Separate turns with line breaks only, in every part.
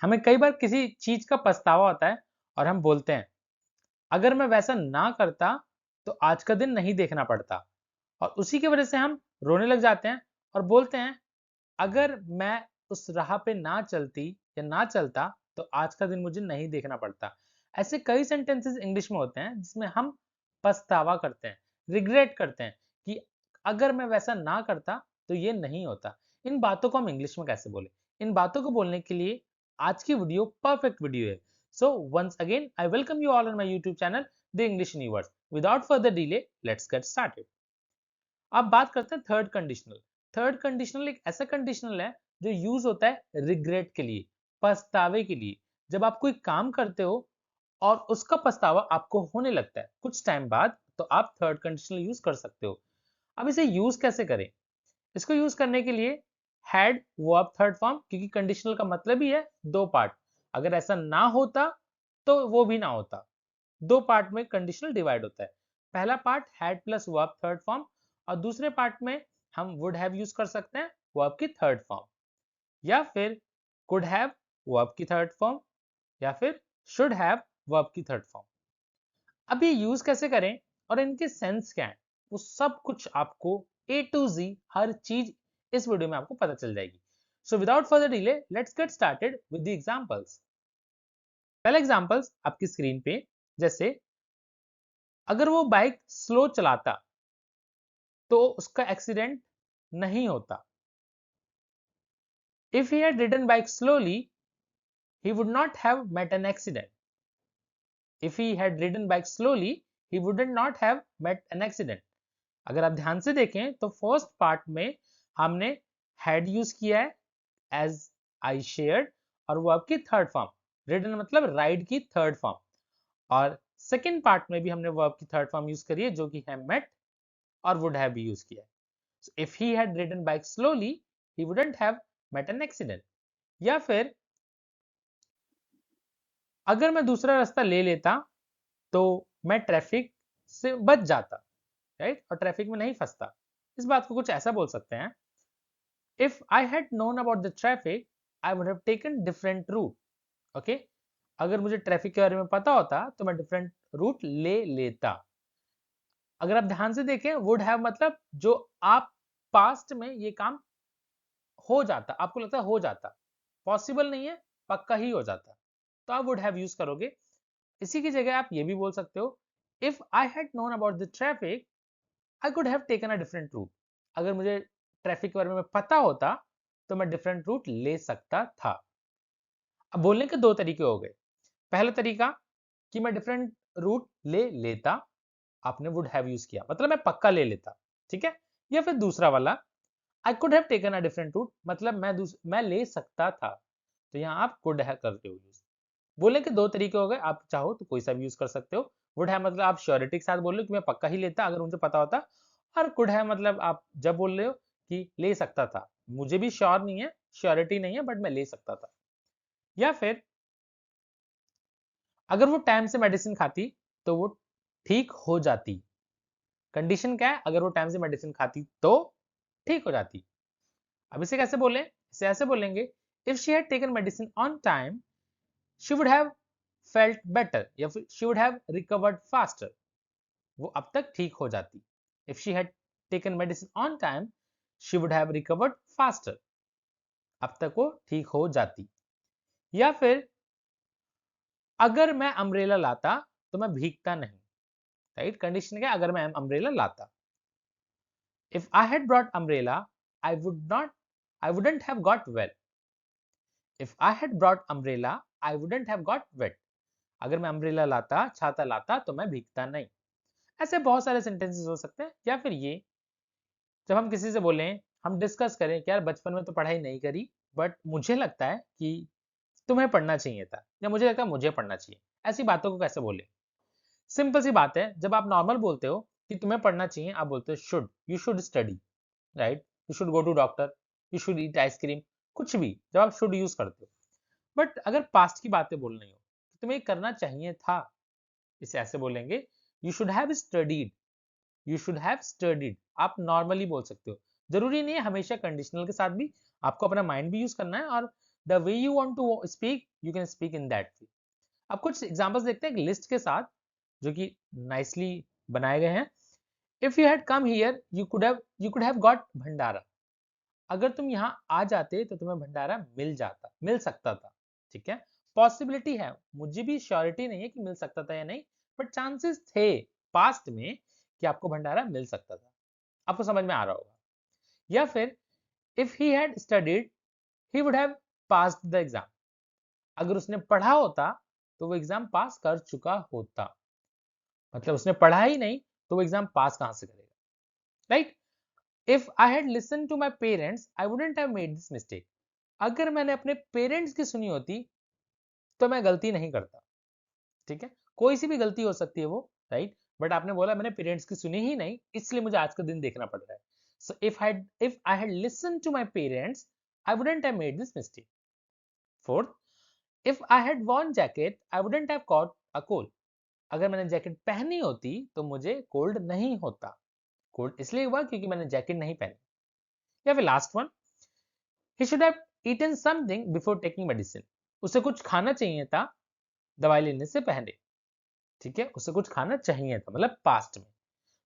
हमें कई बार किसी चीज का पछतावा होता है और हम बोलते हैं अगर मैं वैसा ना करता तो आज का दिन नहीं देखना पड़ता, और उसी की वजह से हम रोने लग जाते हैं और बोलते हैं अगर मैं उस राह पे ना चलती या ना चलता तो आज का दिन मुझे नहीं देखना पड़ता। ऐसे कई सेंटेंसेस इंग्लिश में होते हैं जिसमें हम पछतावा करते हैं, रिग्रेट करते हैं कि अगर मैं वैसा ना करता तो ये नहीं होता। इन बातों को हम इंग्लिश में कैसे बोले? इन बातों को बोलने के लिए आज की वीडियो परफेक्ट वीडियो है। So once again I welcome you all on my YouTube channel the English universe. Without further delay let's get started. अब बात करते हैं थर्ड कंडीशनल। थर्ड कंडीशनल एक ऐसा कंडीशनल है जो यूज होता है रिग्रेट के लिए, पछतावे के लिए। जब आप कोई काम करते हो और उसका पछतावा आपको होने लगता है कुछ टाइम बाद, तो आप थर्ड कंडीशनल यूज कर सकते हो। अब इसे यूज कैसे करें? इसको यूज करने के लिए हैड वर्ब थर्ड फॉर्म, क्योंकि कंडीशनल का मतलब ही है दो पार्ट। अगर ऐसा ना होता तो वो भी ना होता। दो पार्ट में कंडीशनल डिवाइड होता है। पहला part had plus verb third form, और दूसरे पार्ट में हम वुड हैव यूज कर सकते हैं वर्ब की थर्ड फॉर्म, या फिर कुड हैव वर्ब की थर्ड फॉर्म, या फिर शुड हैव वर्ब की थर्ड फॉर्म। अब ये यूज कैसे करें और इनके सेंस क्या है, वो सब कुछ आपको ए टू जी हर चीज इस वीडियो में आपको पता चल जाएगी। So without further delay let's get started with the examples. पहला एग्जांपल्स आपकी स्क्रीन पे, जैसे अगर वो बाइक स्लो चलाता तो उसका एक्सीडेंट नहीं होता। If he had ridden bike slowly, he would not have met an accident. If he had ridden bike slowly, he would not have met an accident. अगर आप ध्यान से देखें तो फर्स्ट पार्ट में हमने had यूज किया है as I shared, और वर्ब की थर्ड फॉर्म ridden मतलब राइड की थर्ड फॉर्म, और सेकेंड पार्ट में भी हमने वर्ब की थर्ड फॉर्म यूज करी है जो कि है met, और would have भी यूज किया है। So, if he had ridden bike slowly, he wouldn't have met an accident. या फिर अगर मैं दूसरा रास्ता ले लेता तो मैं ट्रैफिक से बच जाता, राइट, और ट्रैफिक में नहीं फंसता। इस बात को कुछ ऐसा बोल सकते हैं, if I had known about the traffic I would have taken different route. Okay, अगर मुझे ट्रैफिक के बारे में पता होता तो मैं डिफरेंट रूट ले लेता। अगर आप ध्यान से देखें, वुड हैव मतलब जो आप पास्ट में ये काम हो जाता, आपको लगता है हो जाता, पॉसिबल नहीं है, पक्का ही हो जाता, तो आप वुड हैव यूज करोगे। इसी की जगह आप ये भी बोल सकते हो, if I had known about the traffic I could have taken a different route. अगर मुझे ट्रैफिक के बारे में पता होता तो मैं डिफरेंट रूट ले सकता था। अब बोलने के दो तरीके हो गए। पहला तरीका कि मैं डिफरेंट रूट ले लेता, आपने वुड हैव यूज किया, मतलब मैं पक्का ले लेता, ठीक है। या फिर दूसरा वाला, I could have taken a different route, मतलब मैं ले सकता था, तो यहाँ आप कुड हैव करते हो यूज। बोलने के दो तरीके हो गए, आप चाहो तो कोई सा भी यूज कर सकते हो। वुड हैव मतलब आप श्योरिटी के साथ बोल रहे हो कि मैं पक्का ही लेता अगर मुझे पता होता, और कुड हैव मतलब आप जब बोल रहे हो कि ले सकता था, मुझे भी श्योर नहीं है, श्योरिटी नहीं है, बट मैं ले सकता था। या फिर अगर वो टाइम से मेडिसिन खाती तो वो ठीक हो जाती। कंडीशन क्या है? अगर वो टाइम से मेडिसिन खाती तो ठीक हो जाती। अब इसे कैसे बोले? इसे ऐसे बोलेंगे, if she had taken medicine on time she would have felt better, या फिर she would have recovered faster, वो अब तक ठीक हो जाती। if she had taken medicine on time she would have recovered faster, अब तक वो ठीक हो जाती। या फिर अगर मैं अम्ब्रेला लाता तो मैं भीगता नहीं, राइट। कंडीशन क्या है? अगर मैं अम्ब्रेला लाता, if I had brought umbrella I wouldn't have got wet, if I had brought umbrella I wouldn't have got wet, अगर मैं अम्ब्रेला लाता, छाता लाता तो मैं भीगता नहीं। ऐसे बहुत सारे सेंटेंसेस हो सकते हैं। या फिर ये, जब हम किसी से बोलें, हम डिस्कस करें कि यार बचपन में तो पढ़ाई नहीं करी, बट मुझे लगता है कि तुम्हें पढ़ना चाहिए था, या मुझे लगता है मुझे पढ़ना चाहिए, ऐसी बातों को कैसे बोले? सिंपल सी बात है, जब आप नॉर्मल बोलते हो कि तुम्हें पढ़ना चाहिए, आप बोलते हो should, you should study, right, you should go to doctor, you should eat ice cream, कुछ भी जब आप शुड यूज करते हो। बट अगर पास्ट की बातें बोल रही हो, तुम्हें करना चाहिए था, इसे ऐसे बोलेंगे, you should have studied, you should have studied. आप नॉर्मली बोल सकते हो, जरूरी नहीं है हमेशा कंडीशनल के साथ भी आपको अपना माइंड भी यूज करना है, और the way you want to speak you can speak in that way. अब कुछ एग्जांपल्स देखते हैं एक लिस्ट के साथ जो कि नाइसली बनाए गए हैं। If you had come here you could have got bhandara. अगर तुम यहाँ आ जाते तो तुम्हें भंडारा मिल सकता था। ठीक है, पॉसिबिलिटी है, मुझे भी श्योरिटी नहीं है कि मिल सकता था या नहीं, बट चांसेस थे पास्ट में कि आपको भंडारा मिल सकता था। आपको समझ में आ रहा होगा। या फिर if he had studied he would have passed the exam. अगर उसने पढ़ा होता तो वो एग्जाम पास कर चुका होता। मतलब उसने पढ़ा ही नहीं तो वो एग्जाम पास कहां से करेगा, right? If I had listen to my parents I wouldn't have made this mistake. अगर मैंने अपने पेरेंट्स की सुनी होती तो मैं गलती नहीं करता। ठीक है, कोई सी भी गलती हो सकती है वो, राइट? बट आपने बोला मैंने पेरेंट्स की सुनी ही नहीं, इसलिए मुझे आज का दिन देखना पड़ रहा है। So if I had listen to my parents I wouldn't have made this mistake. Fourth, if I had worn jacket I wouldn't have caught a cold. अगर मैंने जैकेट पहनी होती तो मुझे कोल्ड नहीं होता। कोल्ड इसलिए हुआ क्योंकि मैंने जैकेट नहीं पहनी। या फिर last one, he should have eaten something before taking medicine. उसे कुछ खाना चाहिए था दवाई लेने से पहले। ठीक है, उसे कुछ खाना चाहिए था, मतलब पास्ट में।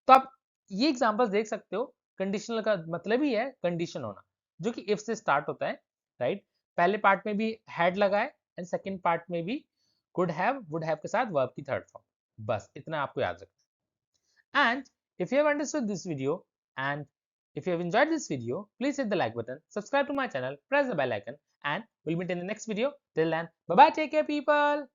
तो आप ये एग्जांपल्स देख सकते हो। कंडीशनल का मतलब ही है कंडीशन होना, जो कि इफ से स्टार्ट होता है, राइट? पहले पार्ट में भी हैड लगा है एंड सेकंड पार्ट में भी कुड हैव वुड हैव के साथ वर्ब की थर्ड फॉर्म। बस इतना आपको याद रखना है। And if you have understood this video and if you have enjoyed this video, please hit the like button, subscribe to my channel, press the bell icon, and we'll meet in the next video. Till then, bye bye, take care people.